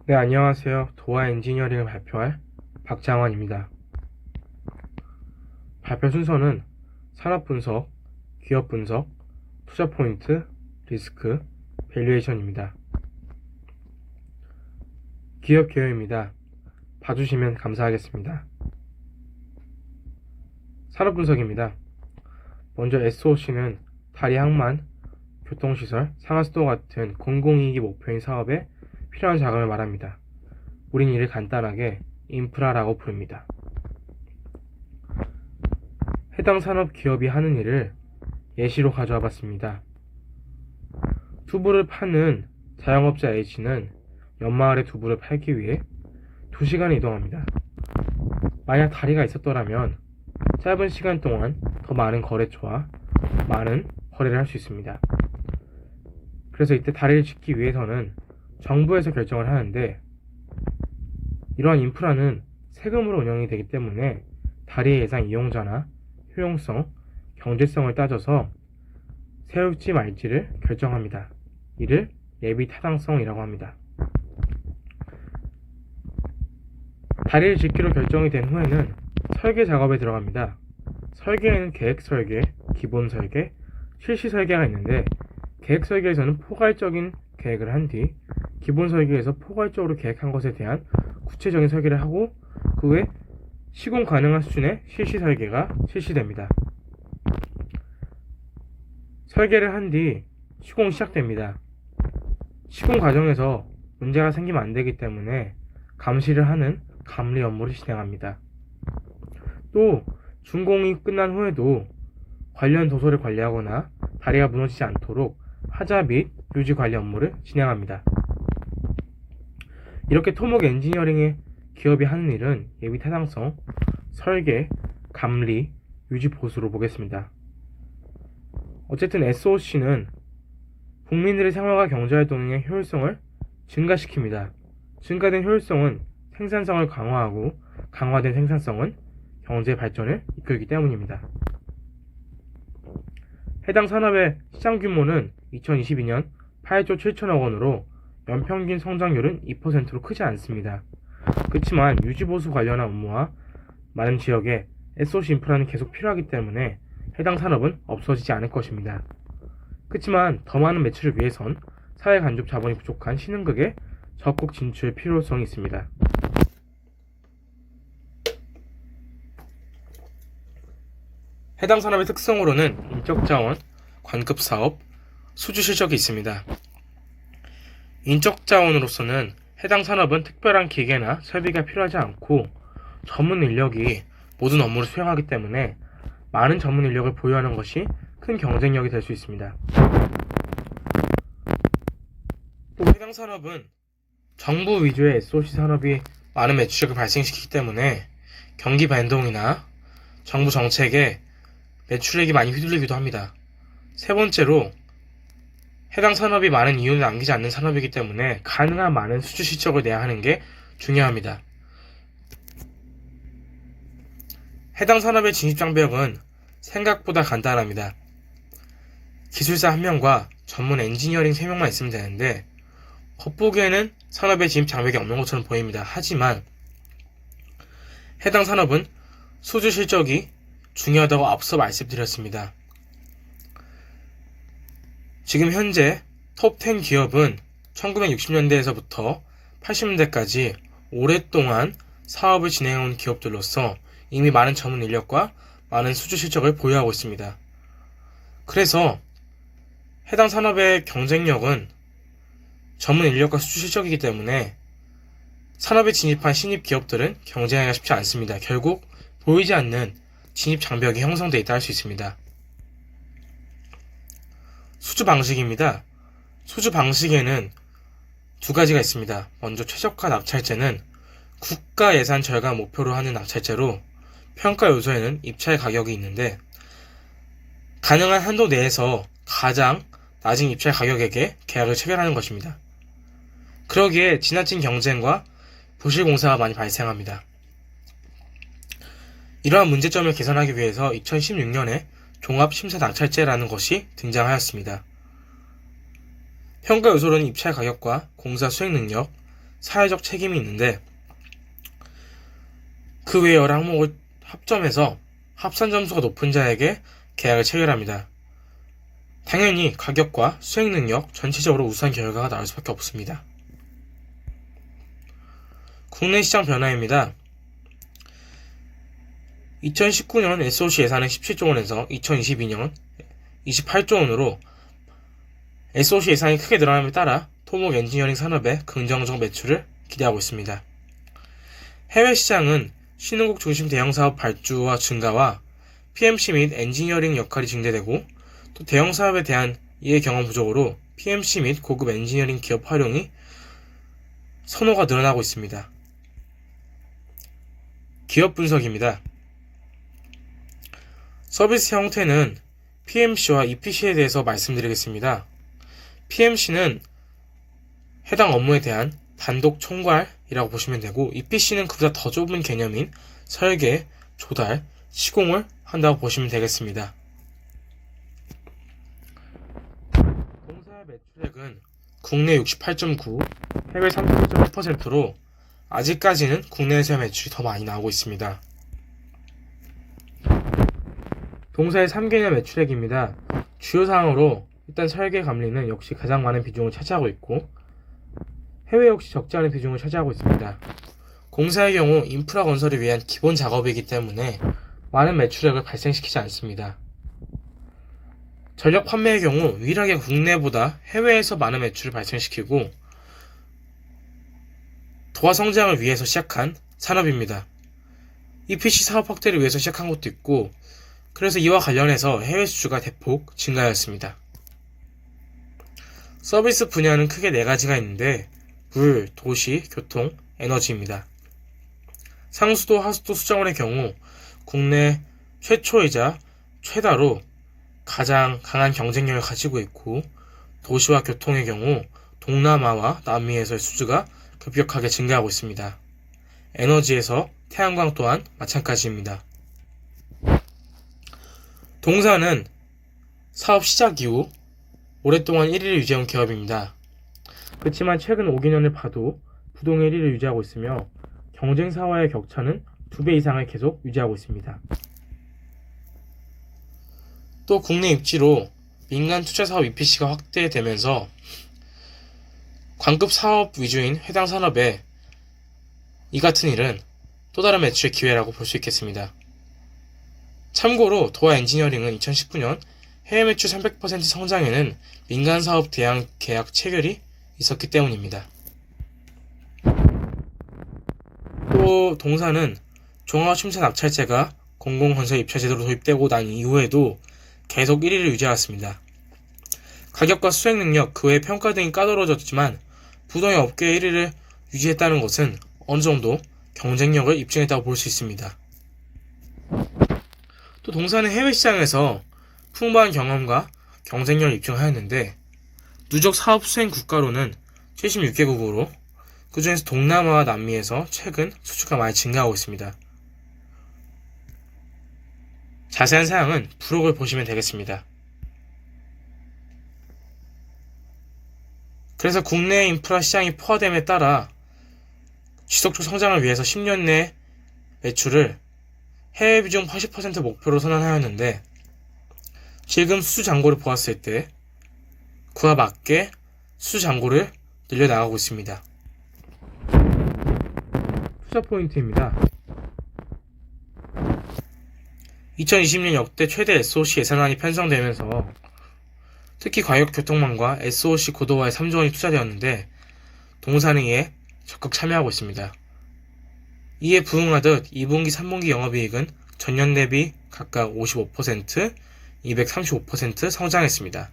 네, 안녕하세요. 도화 엔지니어링을 발표할 박장환입니다. 발표 순서는 산업 분석, 기업 분석, 투자 포인트, 리스크, 밸류에이션입니다. 기업 개요입니다. 봐주시면 감사하겠습니다. 산업 분석입니다. 먼저 SOC는 다리 항만, 교통시설, 상하수도 같은 공공이익이 목표인 사업에 필요한 자금을 말합니다. 우린 이를 간단하게 인프라라고 부릅니다. 해당 산업 기업이 하는 일을 예시로 가져와 봤습니다. 두부를 파는 자영업자 H는 옆마을에 두부를 팔기 위해 2시간을 이동합니다. 만약 다리가 있었더라면 짧은 시간 동안 더 많은 거래처와 많은 거래를 할 수 있습니다. 그래서 이때 다리를 짓기 위해서는 정부에서 결정을 하는데, 이러한 인프라는 세금으로 운영이 되기 때문에 다리의 예상 이용자나 효용성, 경제성을 따져서 세울지 말지를 결정합니다. 이를 예비 타당성이라고 합니다. 다리를 짓기로 결정이 된 후에는 설계 작업에 들어갑니다. 설계에는 계획 설계, 기본 설계, 실시 설계가 있는데, 계획 설계에서는 포괄적인 계획을 한 뒤 기본 설계에서 포괄적으로 계획한 것에 대한 구체적인 설계를 하고, 그 후에 시공 가능한 수준의 실시 설계가 실시됩니다. 설계를 한 뒤 시공이 시작됩니다. 시공 과정에서 문제가 생기면 안 되기 때문에 감시를 하는 감리 업무를 진행합니다. 또 준공이 끝난 후에도 관련 도서를 관리하거나 다리가 무너지지 않도록 하자 및 유지 관리 업무를 진행합니다. 이렇게 토목 엔지니어링의 기업이 하는 일은 예비 타당성, 설계, 감리, 유지 보수로 보겠습니다. 어쨌든 SOC는 국민들의 생활과 경제활동의 효율성을 증가시킵니다. 증가된 효율성은 생산성을 강화하고, 강화된 생산성은 경제 발전을 이끌기 때문입니다. 해당 산업의 시장 규모는 2022년 8조 7천억 원으로 연평균 성장률은 2%로 크지 않습니다. 그렇지만 유지보수 관련한 업무와 많은 지역에 SOC 인프라는 계속 필요하기 때문에 해당 산업은 없어지지 않을 것입니다. 그렇지만 더 많은 매출을 위해선 사회 간접 자본이 부족한 신흥국의 적극 진출 필요성이 있습니다. 해당 산업의 특성으로는 인적자원, 관급사업, 수주실적이 있습니다. 인적자원으로서는 해당 산업은 특별한 기계나 설비가 필요하지 않고 전문 인력이 모든 업무를 수행하기 때문에 많은 전문 인력을 보유하는 것이 큰 경쟁력이 될 수 있습니다. 또 해당 산업은 정부 위주의 SOC 산업이 많은 매출액을 발생시키기 때문에 경기 변동이나 정부 정책에 매출액이 많이 휘둘리기도 합니다. 세 번째로, 해당 산업이 많은 이윤을 남기지 않는 산업이기 때문에 가능한 많은 수주 실적을 내야 하는 게 중요합니다. 해당 산업의 진입 장벽은 생각보다 간단합니다. 기술사 1명과 전문 엔지니어링 3명만 있으면 되는데, 겉보기에는 산업의 진입 장벽이 없는 것처럼 보입니다. 하지만 해당 산업은 수주 실적이 중요하다고 앞서 말씀드렸습니다. 지금 현재 톱10 기업은 1960년대에서부터 80년대까지 오랫동안 사업을 진행해온 기업들로서 이미 많은 전문 인력과 많은 수주 실적을 보유하고 있습니다. 그래서 해당 산업의 경쟁력은 전문 인력과 수주 실적이기 때문에 산업에 진입한 신입 기업들은 경쟁하기가 쉽지 않습니다. 결국 보이지 않는 진입 장벽이 형성되어 있다 할 수 있습니다. 수주 방식입니다. 수주 방식에는 두 가지가 있습니다. 먼저 최저가 낙찰제는 국가 예산 절감 목표로 하는 낙찰제로, 평가 요소에는 입찰 가격이 있는데 가능한 한도 내에서 가장 낮은 입찰 가격에게 계약을 체결하는 것입니다. 그러기에 지나친 경쟁과 부실 공사가 많이 발생합니다. 이러한 문제점을 개선하기 위해서 2016년에 종합심사낙찰제라는 것이 등장하였습니다. 평가 요소로는 입찰 가격과 공사 수행 능력, 사회적 책임이 있는데 그 외 여러 항목을 합점해서 합산 점수가 높은 자에게 계약을 체결합니다. 당연히 가격과 수행 능력 전체적으로 우수한 결과가 나올 수밖에 없습니다. 국내 시장 변화입니다. 2019년 SOC 예산은 17조 원에서 2022년 28조 원으로 SOC 예산이 크게 늘어남에 따라 토목 엔지니어링 산업의 긍정적 매출을 기대하고 있습니다. 해외 시장은 신흥국 중심 대형사업 발주와 증가와 PMC 및 엔지니어링 역할이 증대되고 또 대형사업에 대한 이해 경험 부족으로 PMC 및 고급 엔지니어링 기업 활용이 선호가 늘어나고 있습니다. 기업 분석입니다. 서비스 형태는 PMC와 EPC에 대해서 말씀드리겠습니다. PMC는 해당 업무에 대한 단독 총괄이라고 보시면 되고 EPC는 그보다 더 좁은 개념인 설계, 조달, 시공을 한다고 보시면 되겠습니다. 동사의 매출액은 국내 68.9, 해외 39.1%로 아직까지는 국내에서의 매출이 더 많이 나오고 있습니다. 동사의 3개년 매출액입니다. 주요 사항으로 일단 설계 감리는 역시 가장 많은 비중을 차지하고 있고 해외 역시 적지 않은 비중을 차지하고 있습니다. 공사의 경우 인프라 건설을 위한 기본 작업이기 때문에 많은 매출액을 발생시키지 않습니다. 전력 판매의 경우 유일하게 국내보다 해외에서 많은 매출을 발생시키고 도화 성장을 위해서 시작한 산업입니다. EPC 사업 확대를 위해서 시작한 것도 있고 그래서 이와 관련해서 해외 수주가 대폭 증가하였습니다. 서비스 분야는 크게 4가지가 있는데 물, 도시, 교통, 에너지입니다. 상수도, 하수도 수자원의 경우 국내 최초이자 최다로 가장 강한 경쟁력을 가지고 있고 도시와 교통의 경우 동남아와 남미에서의 수주가 급격하게 증가하고 있습니다. 에너지에서 태양광 또한 마찬가지입니다. 동사는 사업 시작 이후 오랫동안 1위를 유지해온 기업입니다. 그렇지만 최근 5개년을 봐도 부동의 1위를 유지하고 있으며 경쟁사와의 격차는 2배 이상을 계속 유지하고 있습니다. 또 국내 입지로 민간 투자사업 EPC가 확대되면서 광급 사업 위주인 해당 산업에 이 같은 일은 또 다른 매출의 기회라고 볼 수 있겠습니다. 참고로 도화 엔지니어링은 2019년 해외 매출 300% 성장에는 민간 사업 대항 계약 체결이 있었기 때문입니다. 또 동사는 종합심사 낙찰제가 공공건설 입찰 제도로 도입되고 난 이후에도 계속 1위를 유지해왔습니다. 가격과 수행 능력, 그 외 평가 등이 까다로워졌지만 부동의 업계 1위를 유지했다는 것은 어느 정도 경쟁력을 입증했다고 볼 수 있습니다. 또 동사는 해외 시장에서 풍부한 경험과 경쟁력을 입증하였는데 누적 사업 수행 국가로는 76개국으로 그 중에서 동남아와 남미에서 최근 수주가 많이 증가하고 있습니다. 자세한 사항은 부록을 보시면 되겠습니다. 그래서 국내 인프라 시장이 포화됨에 따라 지속적 성장을 위해서 10년 내 매출을 해외 비중 80% 목표로 선언하였는데 지금 수주 잔고를 보았을 때 그와 맞게 수주 잔고를 늘려나가고 있습니다. 투자 포인트입니다. 2020년 역대 최대 SOC 예산안이 편성되면서 특히 광역교통망과 SOC 고도화에 3조 원이 투자되었는데 동사는 이에 적극 참여하고 있습니다. 이에 부응하듯 2분기, 3분기 영업이익은 전년 대비 각각 55%, 235% 성장했습니다.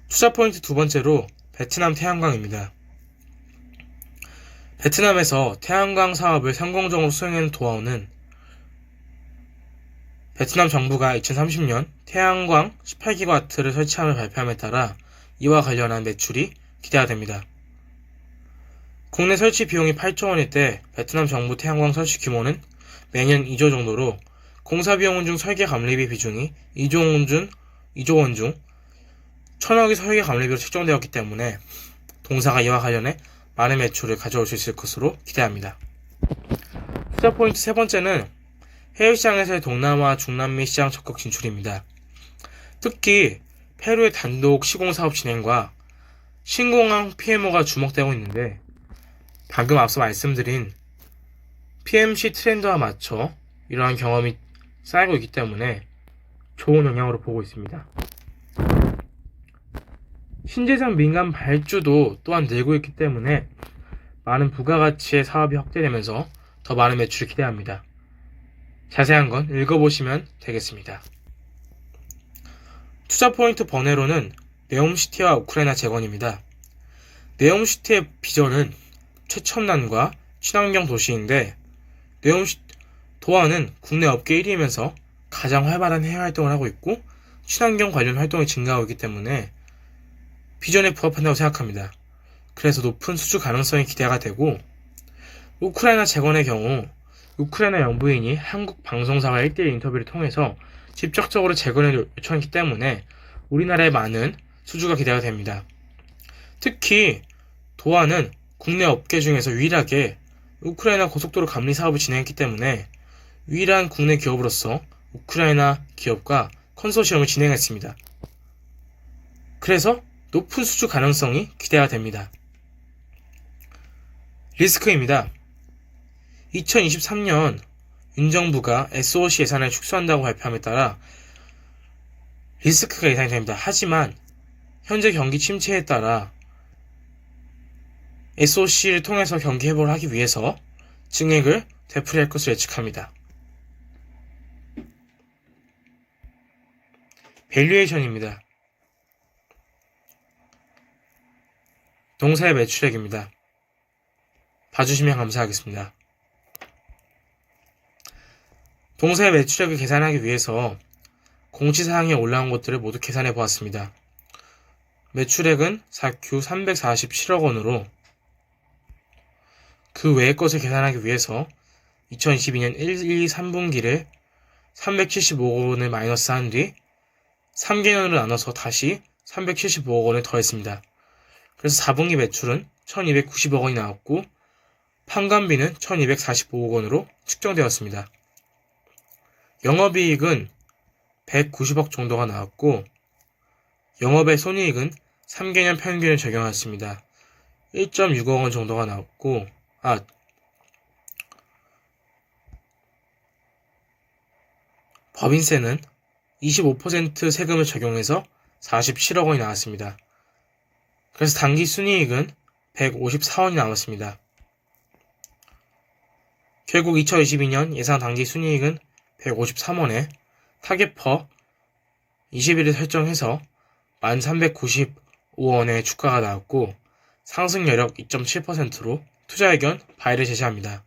투자 포인트 두 번째로 베트남 태양광입니다. 베트남에서 태양광 사업을 성공적으로 수행한 도화우는 베트남 정부가 2030년 태양광 18기가와트를 설치함을 발표함에 따라 이와 관련한 매출이 기대가 됩니다. 국내 설치 비용이 8조 원일 때 베트남 정부 태양광 설치 규모는 매년 2조 정도로 공사 비용 중 설계 감리비 비중이 2조 원 중 1,000억이 설계 감리비로 책정되었기 때문에 동사가 이와 관련해 많은 매출을 가져올 수 있을 것으로 기대합니다. 투자 포인트 세 번째는 해외 시장에서의 동남아, 중남미 시장 적극 진출입니다. 특히 페루의 단독 시공사업 진행과 신공항 PMO가 주목되고 있는데 방금 앞서 말씀드린 PMC 트렌드와 맞춰 이러한 경험이 쌓이고 있기 때문에 좋은 영향으로 보고 있습니다. 신재생 민간 발주도 또한 늘고 있기 때문에 많은 부가가치의 사업이 확대되면서 더 많은 매출을 기대합니다. 자세한 건 읽어보시면 되겠습니다. 투자 포인트 번외로는 네옴시티와 우크라이나 재건입니다. 네옴시티의 비전은 최첨단과 친환경 도시인데 도화는 국내 업계 1위이면서 가장 활발한 해외 활동을 하고 있고 친환경 관련 활동이 증가하고 있기 때문에 비전에 부합한다고 생각합니다. 그래서 높은 수주 가능성이 기대가 되고 우크라이나 재건의 경우 우크라이나 영부인이 한국 방송사와 1대1 인터뷰를 통해서 직접적으로 재건을 요청했기 때문에 우리나라에 많은 수주가 기대가 됩니다. 특히 도화는 국내 업계 중에서 유일하게 우크라이나 고속도로 감리 사업을 진행했기 때문에 유일한 국내 기업으로서 우크라이나 기업과 컨소시엄을 진행했습니다. 그래서 높은 수주 가능성이 기대가 됩니다. 리스크입니다. 2023년 윤 정부가 SOC 예산을 축소한다고 발표함에 따라 리스크가 예상이 됩니다. 하지만 현재 경기 침체에 따라 SOC를 통해서 경기 회복을 하기 위해서 증액을 되풀이할 것으로 예측합니다. 밸류에이션입니다. 동사의 매출액입니다. 봐주시면 감사하겠습니다. 동사의 매출액을 계산하기 위해서 공시사항에 올라온 것들을 모두 계산해 보았습니다. 매출액은 4Q 347억 원으로 그 외의 것을 계산하기 위해서 2022년 1, 2, 3분기를 375억 원을 마이너스한 뒤 3개년으로 나눠서 다시 375억 원을 더했습니다. 그래서 4분기 매출은 1290억 원이 나왔고 판관비는 1245억 원으로 측정되었습니다. 영업이익은 190억 정도가 나왔고 영업의 손익은 3개년 평균을 적용했습니다. 1.6억 원 정도가 나왔고 법인세는 25% 세금을 적용해서 47억 원이 나왔습니다. 그래서 당기 순이익은 154원이 나왔습니다. 결국 2022년 예상 당기 순이익은 153원에 타겟 퍼 20일을 설정해서 1395원의 주가가 나왔고 상승 여력 2.7%로 투자 의견 바이를 제시합니다.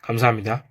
감사합니다.